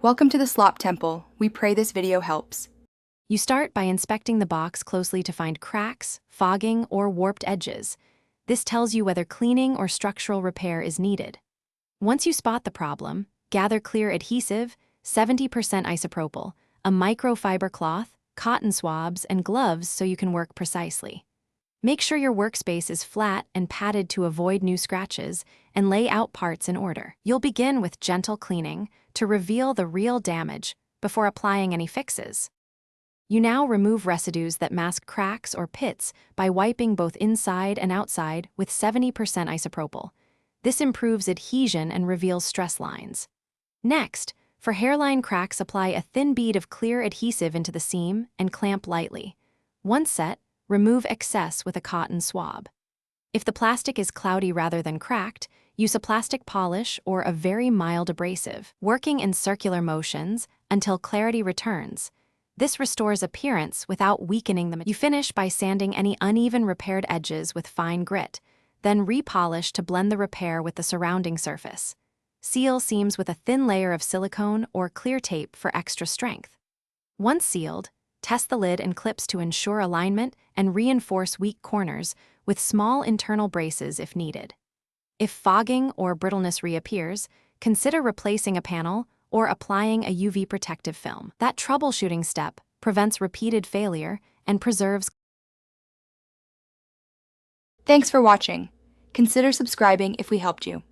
Welcome to the Slop Temple. We pray this video helps. You start by inspecting the box closely to find cracks, fogging, or warped edges. This tells you whether cleaning or structural repair is needed. Once you spot the problem, gather clear adhesive, 70% isopropyl, a microfiber cloth, cotton swabs, and gloves so you can work precisely. Make sure your workspace is flat and padded to avoid new scratches, and lay out parts in order. You'll begin with gentle cleaning to reveal the real damage before applying any fixes. You now remove residues that mask cracks or pits by wiping both inside and outside with 70% isopropyl. This improves adhesion and reveals stress lines. Next, for hairline cracks, apply a thin bead of clear adhesive into the seam and clamp lightly. Once set, remove excess with a cotton swab. If the plastic is cloudy rather than cracked, use a plastic polish or a very mild abrasive, working in circular motions until clarity returns. This restores appearance without weakening the material. You finish by sanding any uneven repaired edges with fine grit, then repolish to blend the repair with the surrounding surface. Seal seams with a thin layer of silicone or clear tape for extra strength. Once sealed, test the lid and clips to ensure alignment and reinforce weak corners with small internal braces if needed. If fogging or brittleness reappears, consider replacing a panel or applying a UV protective film. That troubleshooting step prevents repeated failure and preserves. Thanks for watching. Consider subscribing if we helped you.